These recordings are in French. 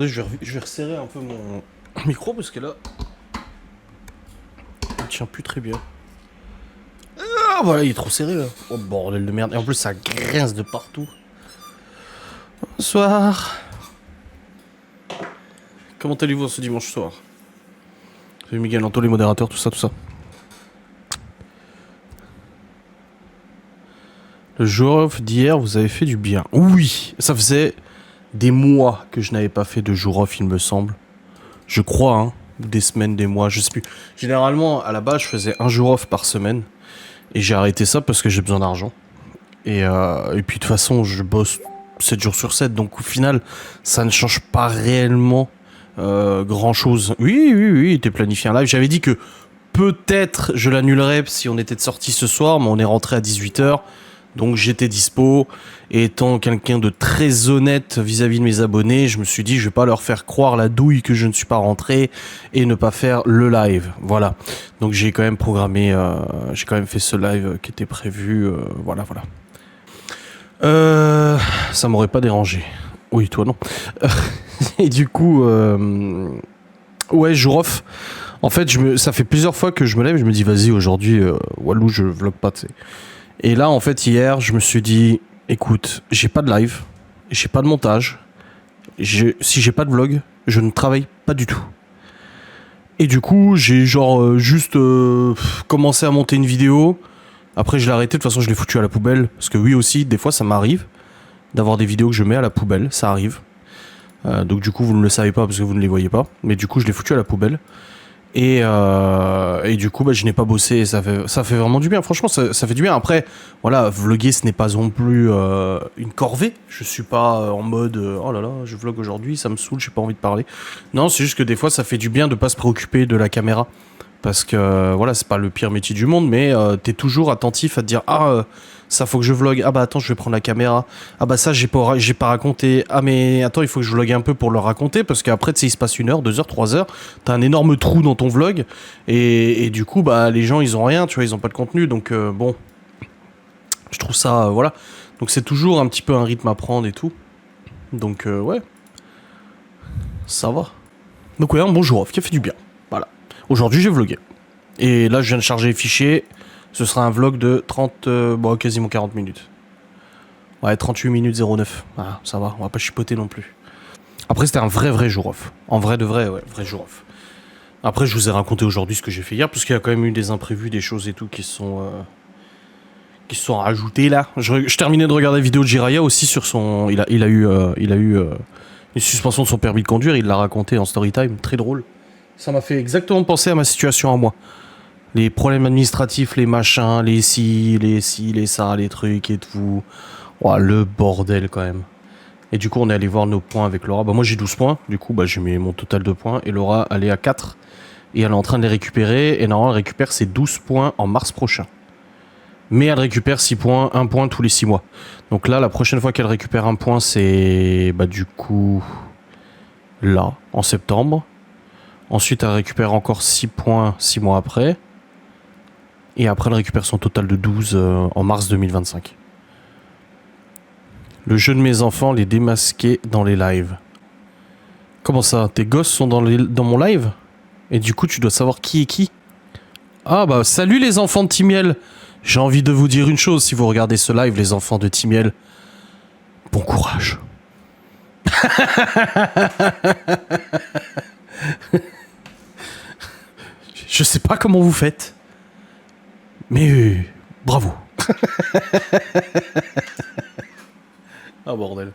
Je vais resserrer un peu mon micro parce que là, il tient plus très bien. Ah voilà, il est trop serré là. Oh bordel de merde. Et en plus, ça grince de partout. Bonsoir. Comment allez-vous ce dimanche soir? Salut Miguel, Anto, les modérateurs, tout ça, tout ça. Le jour off d'hier, vous avez fait du bien. Oui, ça faisait des mois que je n'avais pas fait de jour off, il me semble. Je crois, hein. Des semaines, des mois, je sais plus. Généralement, à la base, je faisais un jour off par semaine. Et j'ai arrêté ça parce que j'ai besoin d'argent. Et puis de toute façon, je bosse 7 jours sur 7. Donc au final, ça ne change pas réellement grand chose. Oui, t'es planifié un live. J'avais dit que peut-être je l'annulerais si on était de sortie ce soir, mais on est rentré à 18h. Donc j'étais dispo, et étant quelqu'un de très honnête vis-à-vis de mes abonnés, je me suis dit je vais pas leur faire croire la douille que je ne suis pas rentré et ne pas faire le live. Voilà. Donc j'ai quand même programmé, j'ai quand même fait ce live qui était prévu. Voilà. Ça m'aurait pas dérangé. Oui, toi non. Et du coup, ouais, jour off. En fait, ça fait plusieurs fois que je me lève et je me dis vas-y aujourd'hui, Walou, je vlog pas, tu sais. Et là, en fait, hier, je me suis dit, écoute, j'ai pas de live, j'ai pas de montage, si j'ai pas de vlog, je ne travaille pas du tout. Et du coup, j'ai genre juste commencé à monter une vidéo. Après, je l'ai arrêté, de toute façon, je l'ai foutu à la poubelle. Parce que oui aussi, des fois, ça m'arrive d'avoir des vidéos que je mets à la poubelle, ça arrive. Donc du coup, vous ne le savez pas parce que vous ne les voyez pas. Mais du coup, je l'ai foutu à la poubelle. Et du coup, bah, je n'ai pas bossé et ça fait vraiment du bien. Franchement, ça fait du bien. Après, voilà, vlogger, ce n'est pas non plus une corvée. Je suis pas en mode oh là là, je vlog aujourd'hui, ça me saoule, j'ai pas envie de parler. Non, c'est juste que des fois, ça fait du bien de pas se préoccuper de la caméra. Parce que voilà, c'est pas le pire métier du monde, mais t'es toujours attentif à te dire ça faut que je vlog. Ah bah attends, je vais prendre la caméra. Ah bah ça j'ai pas raconté. Ah mais attends, il faut que je vlogue un peu pour le raconter parce qu'après tu sais il se passe 1 heure, 2 heures, 3 heures, t'as un énorme trou dans ton vlog et du coup bah les gens ils ont rien, tu vois, ils ont pas de contenu donc bon, je trouve ça voilà. Donc c'est toujours un petit peu un rythme à prendre et tout. Donc ouais, ça va. Donc ouais, un bon jour off qui a fait du bien. Voilà. Aujourd'hui j'ai vlogué. Et là je viens de charger les fichiers. Ce sera un vlog de 30, bon, quasiment 40 minutes. Ouais, 38 minutes 09. Ah, ça va, on va pas chipoter non plus. Après, c'était un vrai jour off. En vrai de vrai, ouais, vrai jour off. Après, je vous ai raconté aujourd'hui ce que j'ai fait hier, parce qu'il y a quand même eu des imprévus, des choses et tout qui se sont rajoutées là. Je terminais de regarder la vidéo de Jiraya aussi sur son. Il a eu une suspension de son permis de conduire, il l'a raconté en story time, très drôle. Ça m'a fait exactement penser à ma situation à moi. Les problèmes administratifs, les machins, les ça, les trucs et tout. Oh, le bordel quand même. Et du coup, on est allé voir nos points avec Laura. Bah, moi, j'ai 12 points. Du coup, bah, j'ai mis mon total de points. Et Laura, elle est à 4. Et elle est en train de les récupérer. Et normalement, elle récupère ses 12 points en mars prochain. Mais elle récupère 6 points, 1 point tous les 6 mois. Donc là, la prochaine fois qu'elle récupère un point, c'est bah, du coup là, en septembre. Ensuite, elle récupère encore 6 points 6 mois après. Et après, elle récupère son total de 12 en mars 2025. Le jeu de mes enfants, les démasquer dans les lives. Comment ça? Tes gosses sont dans mon live? Et du coup, tu dois savoir qui est qui? Ah bah, salut les enfants de Timiel. J'ai envie de vous dire une chose, si vous regardez ce live, les enfants de Timiel. Bon courage. Je sais pas comment vous faites. Mais bravo. Ah bordel.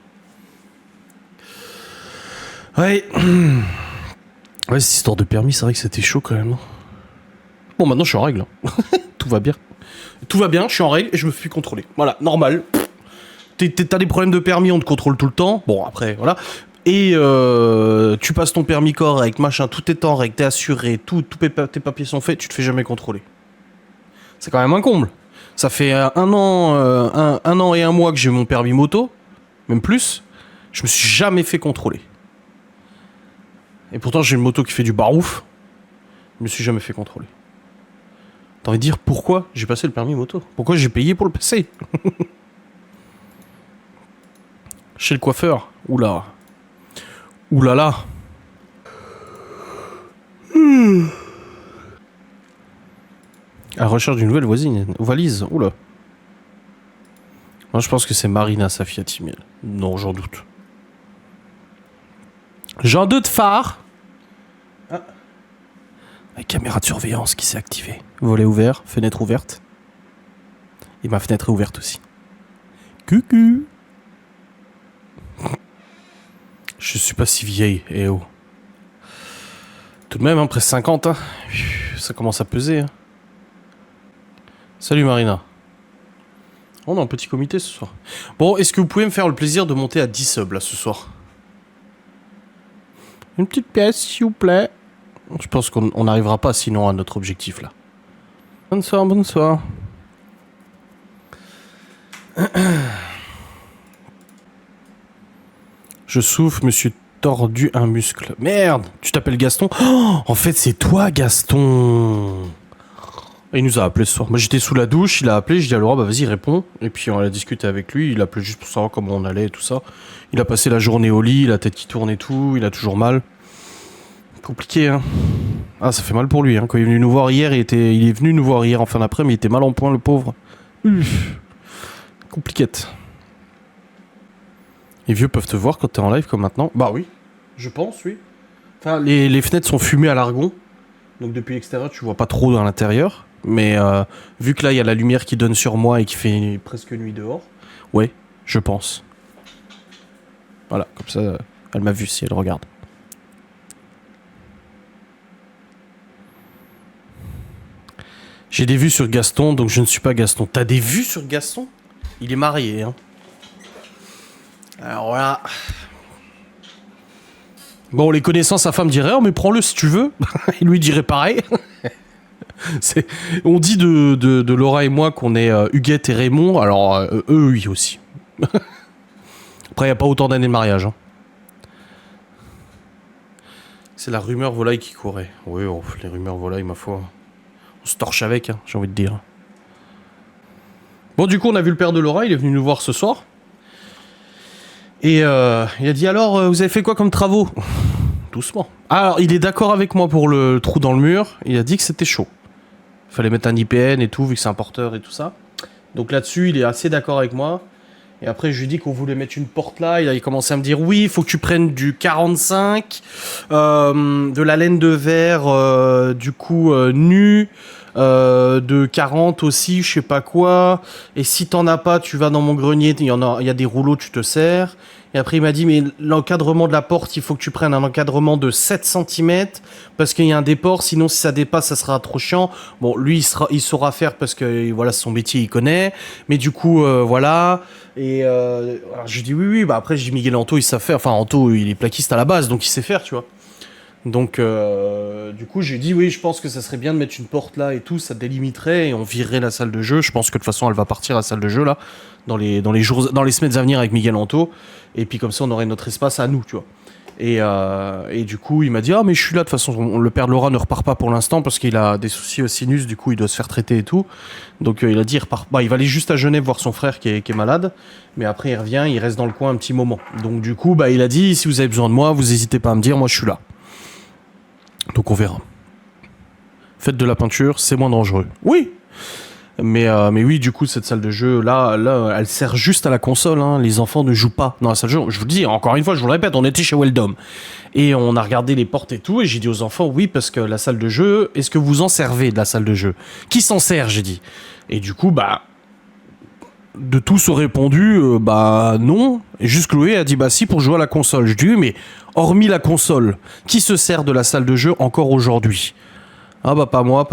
Ouais. Ouais, cette histoire de permis, c'est vrai que c'était chaud quand même. Bon, maintenant je suis en règle. Tout va bien. Tout va bien, je suis en règle et je me fais contrôler. Voilà, normal. T'as des problèmes de permis, on te contrôle tout le temps. Bon, après, voilà. Et tu passes ton permis correct, machin, tout est en règle, t'es assuré, tes papiers sont faits, tu te fais jamais contrôler. C'est quand même un comble. Ça fait un an et un mois que j'ai mon permis moto, même plus. Je me suis jamais fait contrôler. Et pourtant, j'ai une moto qui fait du barouf. Je me suis jamais fait contrôler. T'as envie de dire pourquoi j'ai passé le permis moto? Pourquoi j'ai payé pour le passer? Chez le coiffeur. Oula. Ouh là là. À la recherche d'une nouvelle valise. Oula. Moi, je pense que c'est Marina, sa fille à Timiel. Non, j'en doute. J'en doute phare. Ah. La caméra de surveillance qui s'est activée. Volet ouvert, fenêtre ouverte. Et ma fenêtre est ouverte aussi. Coucou. Je suis pas si vieille, eh oh. Tout de même, hein, presque 50, hein. Ça commence à peser, hein. Salut Marina. On est en petit comité ce soir. Bon, est-ce que vous pouvez me faire le plaisir de monter à 10 subs là ce soir? Une petite pièce, s'il vous plaît. Je pense qu'on n'arrivera pas sinon à notre objectif là. Bonsoir, bonsoir. Je souffle, monsieur tordu un muscle. Merde, tu t'appelles Gaston? Oh, en fait, c'est toi, Gaston. Il nous a appelé ce soir. Moi, j'étais sous la douche, il a appelé, je dis à Laura, bah vas-y, réponds. Et puis, on a discuté avec lui, il a appelé juste pour savoir comment on allait et tout ça. Il a passé la journée au lit, la tête qui tourne et tout, il a toujours mal. Compliqué, hein. Ah, ça fait mal pour lui, hein. Quand il est venu nous voir hier, il est venu nous voir hier en fin d'après, mais il était mal en point, le pauvre. Compliquette. Les vieux peuvent te voir quand t'es en live comme maintenant? Bah oui, je pense, oui. Enfin, les fenêtres sont fumées à l'argon. Donc depuis l'extérieur, tu vois pas trop dans l'intérieur. Mais vu que là, il y a la lumière qui donne sur moi et qui fait presque nuit dehors, ouais, je pense. Voilà, comme ça, elle m'a vu si elle regarde. J'ai des vues sur Gaston, donc je ne suis pas Gaston. T'as des vues sur Gaston? Il est marié, hein. Alors voilà. Bon, les connaissants, sa femme dirait, oh mais prends-le si tu veux. Il lui dirait pareil. On dit de Laura et moi qu'on est Huguette et Raymond, alors eux, oui aussi. Après, il n'y a pas autant d'années de mariage. Hein. C'est la rumeur volaille qui courait. Oui, oh, les rumeurs volailles, ma foi. On se torche avec, hein, j'ai envie de dire. Bon, du coup, on a vu le père de Laura, il est venu nous voir ce soir. Et il a dit, alors, vous avez fait quoi comme travaux? Doucement. Alors, il est d'accord avec moi pour le trou dans le mur. Il a dit que c'était chaud. Fallait mettre un IPN et tout, vu que c'est un porteur et tout ça. Donc là-dessus, il est assez d'accord avec moi. Et après, je lui ai dit qu'on voulait mettre une porte là. Il a commencé à me dire, oui, il faut que tu prennes du 45, de la laine de verre, du coup, nue, de 40 aussi, je sais pas quoi. Et si t'en as pas, tu vas dans mon grenier, il y a des rouleaux, tu te sers. Et après, il m'a dit, mais l'encadrement de la porte, il faut que tu prennes un encadrement de 7 cm parce qu'il y a un déport, sinon si ça dépasse, ça sera trop chiant. Bon, lui, il saura faire parce que, voilà, son métier, il connaît. Mais du coup, voilà. Et alors, je dis oui, bah après, je dis Miguel Anto, il sait faire. Enfin, Anto, il est plaquiste à la base, donc il sait faire, tu vois. Donc, du coup, j'ai dit oui, je pense que ça serait bien de mettre une porte là et tout, ça délimiterait et on virerait la salle de jeu. Je pense que de toute façon, elle va partir la salle de jeu là, dans les semaines à venir avec Miguel Anto. Et puis comme ça, on aurait notre espace à nous, tu vois. Et du coup, il m'a dit ah mais je suis là de toute façon. Le père de Laura ne repart pas pour l'instant parce qu'il a des soucis au sinus, du coup, il doit se faire traiter et tout. Donc il a dit il repart. Bah, il va aller juste à Genève voir son frère qui est malade. Mais après, il revient, il reste dans le coin un petit moment. Donc du coup, bah, il a dit si vous avez besoin de moi, vous n'hésitez pas à me dire, moi je suis là. Donc on verra. Faites de la peinture, c'est moins dangereux. Oui. Mais oui, du coup, cette salle de jeu, là, elle sert juste à la console. Hein. Les enfants ne jouent pas dans la salle de jeu. Je vous le dis, encore une fois, je vous le répète, on était chez Weldom. Et on a regardé les portes et tout. Et j'ai dit aux enfants, oui, parce que la salle de jeu, est-ce que vous en servez de la salle de jeu? Qui s'en sert, j'ai dit. Et du coup, bah... De tous ont répondu, bah non. Et juste Chloé a dit, bah si, pour jouer à la console. Je dis, oui, mais hormis la console, qui se sert de la salle de jeu encore aujourd'hui? Ah bah pas moi.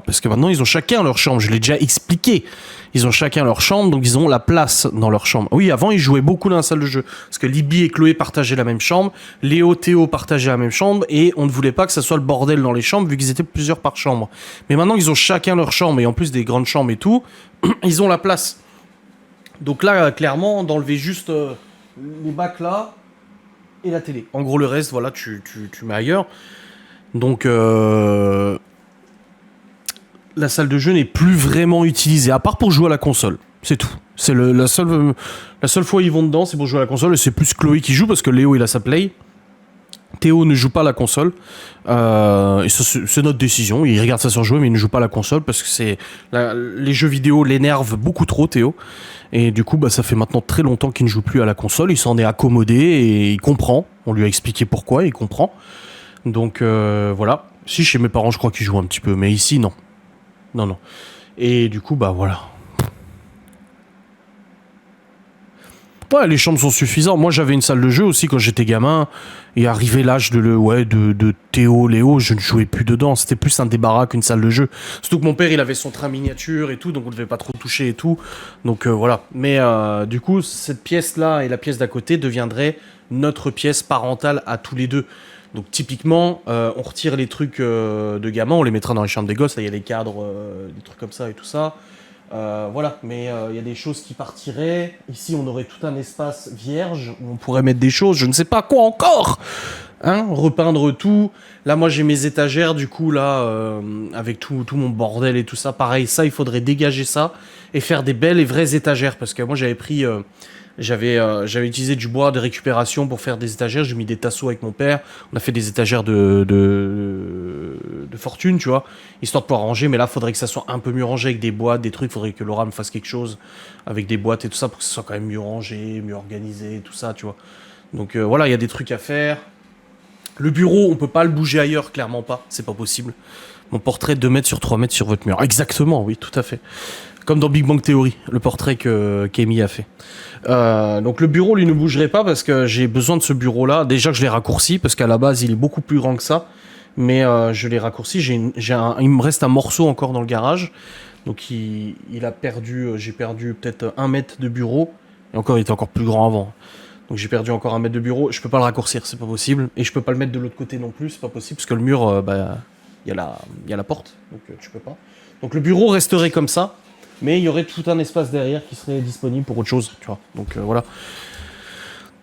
Parce que maintenant, ils ont chacun leur chambre. Je l'ai déjà expliqué. Ils ont chacun leur chambre, donc ils ont la place dans leur chambre. Oui, avant, ils jouaient beaucoup dans la salle de jeu. Parce que Libby et Chloé partageaient la même chambre. Léo, Théo partageaient la même chambre. Et on ne voulait pas que ça soit le bordel dans les chambres, vu qu'ils étaient plusieurs par chambre. Mais maintenant, ils ont chacun leur chambre. Et en plus des grandes chambres et tout, ils ont la place. Donc là, clairement, d'enlever juste les bacs là et la télé. En gros, le reste, voilà, tu mets ailleurs. Donc, la salle de jeu n'est plus vraiment utilisée, à part pour jouer à la console. C'est tout. C'est la seule fois où ils vont dedans, c'est pour jouer à la console. Et c'est plus Chloé qui joue, parce que Léo, il a sa Play. Théo ne joue pas à la console. Et ça, c'est notre décision. Il regarde ça sur jouer, mais il ne joue pas à la console parce que les jeux vidéo l'énervent beaucoup trop, Théo. Et du coup, bah, ça fait maintenant très longtemps qu'il ne joue plus à la console. Il s'en est accommodé et il comprend. On lui a expliqué pourquoi, il comprend. Donc voilà. Si chez mes parents, je crois qu'ils jouent un petit peu, mais ici, non. Non, non. Et du coup, bah voilà. Ouais, les chambres sont suffisantes. Moi, j'avais une salle de jeu aussi quand j'étais gamin. Et arrivé l'âge de Théo, Léo, je ne jouais plus dedans. C'était plus un débarras qu'une salle de jeu. Surtout que mon père, il avait son train miniature et tout, donc on ne devait pas trop toucher et tout. Donc voilà. Mais du coup, cette pièce-là et la pièce d'à côté deviendraient notre pièce parentale à tous les deux. Donc typiquement, on retire les trucs de gamin, on les mettra dans les chambres des gosses. Là, il y a des cadres, des trucs comme ça et tout ça. Voilà, mais il y a des choses qui partiraient. Ici, on aurait tout un espace vierge où on pourrait mettre des choses, je ne sais pas quoi encore, hein, repeindre tout. Là, moi, j'ai mes étagères, du coup, là, avec tout mon bordel et tout ça. Pareil, ça, il faudrait dégager ça et faire des belles et vraies étagères. Parce que moi, j'avais utilisé du bois de récupération pour faire des étagères. J'ai mis des tasseaux avec mon père. On a fait des étagères de fortune, tu vois, histoire de pouvoir ranger. Mais là, il faudrait que ça soit un peu mieux rangé avec des boîtes, des trucs. Il faudrait que Laura me fasse quelque chose avec des boîtes et tout ça pour que ce soit quand même mieux rangé, mieux organisé, tout ça, tu vois. Donc voilà, il y a des trucs à faire. Le bureau, on peut pas le bouger ailleurs, clairement pas. C'est pas possible. Mon portrait 2 mètres sur 3 mètres sur votre mur. Exactement, oui, tout à fait. Comme dans Big Bang Theory, le portrait que Kemi a fait. Donc le bureau, lui, ne bougerait pas parce que j'ai besoin de ce bureau-là. Déjà que je l'ai raccourci, parce qu'à la base, il est beaucoup plus grand que ça. Mais je l'ai raccourci. Il me reste un morceau encore dans le garage. Donc il a perdu, j'ai perdu peut-être 1 mètre de bureau. Et encore, il était encore plus grand avant. Donc j'ai perdu encore 1 mètre de bureau. Je peux pas le raccourcir, c'est pas possible. Et je peux pas le mettre de l'autre côté non plus, c'est pas possible. Parce que le mur, il y a la porte. Donc tu peux pas. Donc le bureau resterait comme ça. Mais il y aurait tout un espace derrière qui serait disponible pour autre chose, tu vois. Donc voilà.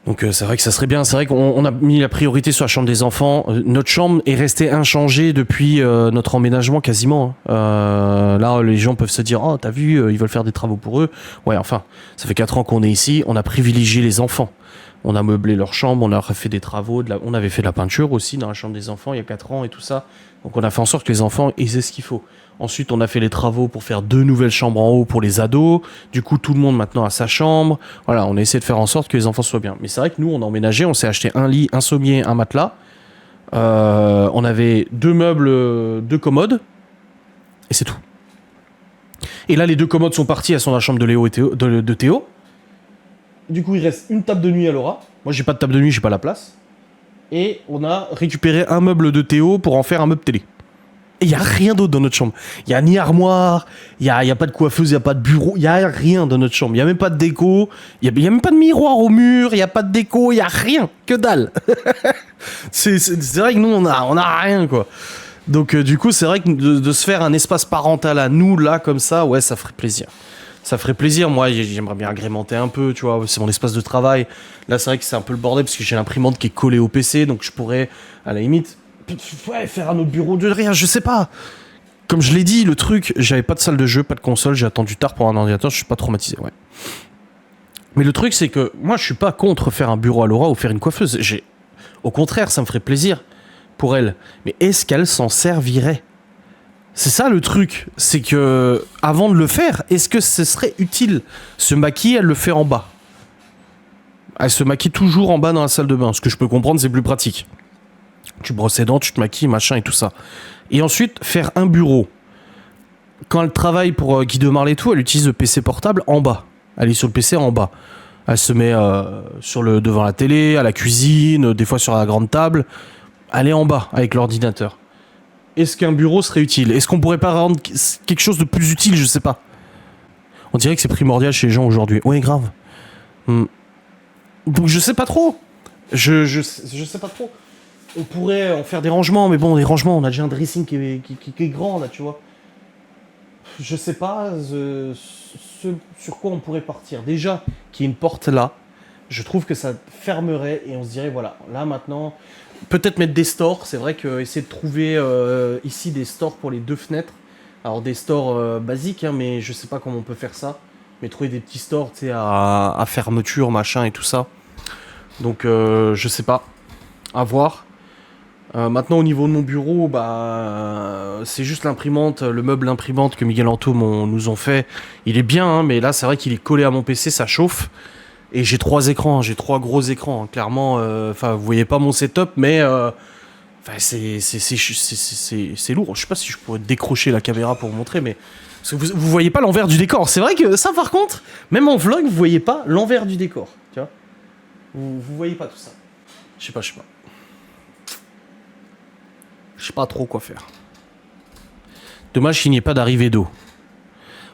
Donc c'est vrai que ça serait bien. C'est vrai qu'on a mis la priorité sur la chambre des enfants. Notre chambre est restée inchangée depuis notre emménagement quasiment. Là, les gens peuvent se dire, oh, t'as vu, ils veulent faire des travaux pour eux. Ouais, enfin, ça fait 4 ans qu'on est ici. On a privilégié les enfants. On a meublé leur chambre, on a fait des travaux, on avait fait de la peinture aussi dans la chambre des enfants il y a 4 ans et tout ça. Donc on a fait en sorte que les enfants aient ce qu'il faut. Ensuite, on a fait les travaux pour faire 2 nouvelles chambres en haut pour les ados. Du coup, tout le monde maintenant a sa chambre. Voilà, on a essayé de faire en sorte que les enfants soient bien. Mais c'est vrai que nous, on a emménagé, on s'est acheté un lit, un sommier, un matelas. On avait 2 meubles, 2 commodes. Et c'est tout. Et là, les 2 commodes sont parties, elles sont dans la chambre de Léo et Théo, de Théo. Du coup, il reste une table de nuit à Laura. Moi, j'ai pas de table de nuit, j'ai pas la place. Et on a récupéré un meuble de Théo pour en faire un meuble télé. Et il n'y a rien d'autre dans notre chambre. Il n'y a ni armoire, il n'y a pas de coiffeuse, il n'y a pas de bureau, il n'y a rien dans notre chambre. Il n'y a même pas de déco, il n'y a même pas de miroir au mur, il n'y a pas de déco, il n'y a rien, que dalle. c'est vrai que nous, on a rien, quoi. Donc du coup, c'est vrai que de se faire un espace parental à nous, là, comme ça, ouais, ça ferait plaisir. Ça ferait plaisir, moi j'aimerais bien agrémenter un peu, tu vois, c'est mon espace de travail. Là c'est vrai que c'est un peu le bordel parce que j'ai l'imprimante qui est collée au PC, donc je pourrais, à la limite, ouais, faire un autre bureau de rien, je sais pas. Comme je l'ai dit, le truc, j'avais pas de salle de jeu, pas de console, j'ai attendu tard pour un ordinateur, je suis pas traumatisé, ouais. Mais le truc c'est que moi je suis pas contre faire un bureau à Laura ou faire une coiffeuse. Au contraire, ça me ferait plaisir pour elle. Mais est-ce qu'elle s'en servirait ? C'est ça le truc, c'est que avant de le faire, est-ce que ce serait utile ? Se maquiller, elle le fait en bas. Elle se maquille toujours en bas dans la salle de bain. Ce que je peux comprendre, c'est plus pratique. Tu brosses les dents, tu te maquilles, machin et tout ça. Et ensuite, faire un bureau. Quand elle travaille pour Guy de Marle et tout, elle utilise le PC portable en bas. Elle est sur le PC en bas. Elle se met devant la télé, à la cuisine, des fois sur la grande table. Elle est en bas avec l'ordinateur. Est-ce qu'un bureau serait utile ? Est-ce qu'on pourrait pas rendre quelque chose de plus utile ? Je sais pas. On dirait que c'est primordial chez les gens aujourd'hui. Ouais, grave. Donc je sais pas trop. Je sais pas trop. On pourrait en faire des rangements, mais bon, des rangements, on a déjà un dressing qui est grand, là, tu vois. Je sais pas ce sur quoi on pourrait partir. Déjà, qu'il y ait une porte là, je trouve que ça fermerait et on se dirait, voilà, là maintenant... Peut-être mettre des stores, c'est vrai que essayer de trouver ici des stores pour les 2 fenêtres. Alors des stores basiques, hein, mais je sais pas comment on peut faire ça. Mais trouver des petits stores, tu sais, à fermeture, machin et tout ça. Donc je sais pas, à voir. Maintenant, au niveau de mon bureau, bah, c'est juste l'imprimante, le meuble imprimante que Miguel Anto nous ont fait. Il est bien, hein, mais là, c'est vrai qu'il est collé à mon PC, ça chauffe. Et j'ai 3 écrans, j'ai 3 gros écrans. Hein. Clairement, vous voyez pas mon setup, mais c'est lourd. Je sais pas si je pourrais décrocher la caméra pour vous montrer, mais parce que vous voyez pas l'envers du décor. C'est vrai que ça, par contre, même en vlog, vous voyez pas l'envers du décor. Tu vois, vous voyez pas tout ça. Je sais pas. Je sais pas trop quoi faire. Dommage qu'il n'y ait pas d'arrivée d'eau.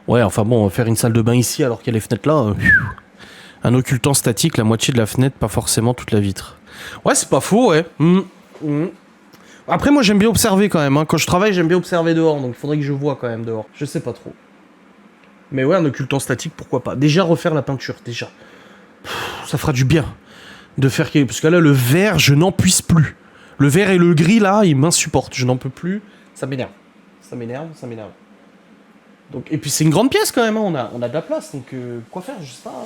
Ouais, enfin bon, faire une salle de bain ici alors qu'il y a les fenêtres là. Un occultant statique, la moitié de la fenêtre, pas forcément toute la vitre. Ouais, c'est pas faux, ouais. Après, moi j'aime bien observer quand même. Hein. Quand je travaille, j'aime bien observer dehors, donc il faudrait que je vois quand même dehors. Je sais pas trop. Mais ouais, un occultant statique, pourquoi pas. Déjà refaire la peinture, déjà. Ça fera du bien de faire quelque... Parce que là, le vert, je n'en puisse plus. Le vert et le gris, là, ils m'insupportent. Je n'en peux plus. Ça m'énerve. Ça m'énerve. Donc, et puis c'est une grande pièce quand même, hein. On a de la place. Donc quoi faire, je sais pas.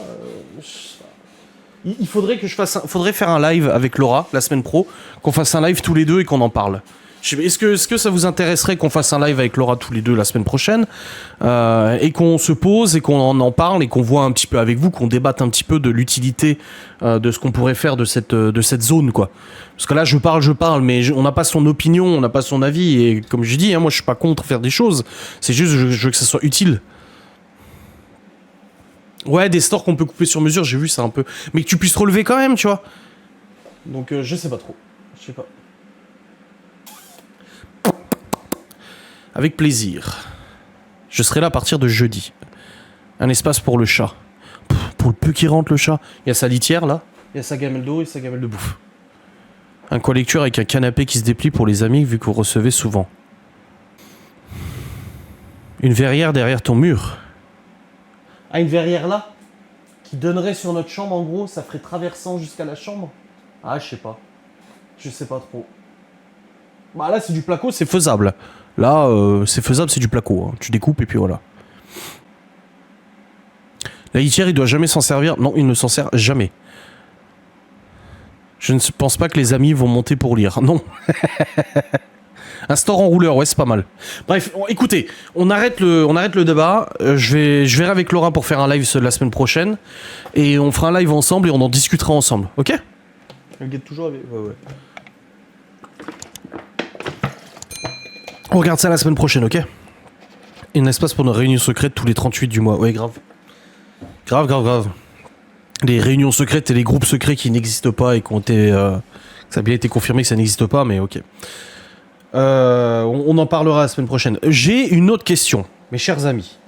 Il faudrait que faudrait faire un live avec Laura, la semaine pro. Qu'on fasse un live tous les deux et qu'on en parle. Est-ce que ça vous intéresserait qu'on fasse un live avec Laura tous les deux la semaine prochaine et qu'on se pose et qu'on en parle et qu'on voit un petit peu avec vous, qu'on débatte un petit peu de l'utilité de ce qu'on pourrait faire de cette zone, quoi. Parce que là, je parle, mais on n'a pas son opinion, on n'a pas son avis. Et comme je dis, hein, moi, je suis pas contre faire des choses. C'est juste, je veux que ça soit utile. Ouais, des stores qu'on peut couper sur mesure, j'ai vu ça un peu. Mais que tu puisses relever quand même, tu vois. Donc, je sais pas trop. Je sais pas. Avec plaisir. Je serai là à partir de jeudi. Un espace pour le chat. Pour le peu qui rentre, le chat. Il y a sa litière, là. Il y a sa gamelle d'eau et sa gamelle de bouffe. Un coin lecture avec un canapé qui se déplie pour les amis, vu que vous recevez souvent. Une verrière derrière ton mur. Ah, une verrière là? Qui donnerait sur notre chambre, en gros, ça ferait traversant jusqu'à la chambre? Ah, je sais pas. Je sais pas trop. Bah là, c'est du placo, c'est faisable. Là, c'est faisable, c'est du placo. Hein. Tu découpes et puis voilà. La litière, il doit jamais s'en servir. Non, il ne s'en sert jamais. Je ne pense pas que les amis vont monter pour lire. Non. Un store en rouleur, ouais, c'est pas mal. Bref, écoutez, on arrête le débat. Je verrai avec Laura pour faire un live la semaine prochaine. Et on fera un live ensemble et on en discutera ensemble. Ok? Elle guette toujours avec... Ouais. On regarde ça la semaine prochaine, ok? Et un espace pour nos réunions secrètes tous les 38 du mois. Ouais, grave. Grave. Les réunions secrètes et les groupes secrets qui n'existent pas et qui ont été... ça a bien été confirmé que ça n'existe pas, mais ok. On en parlera la semaine prochaine. J'ai une autre question, mes chers amis.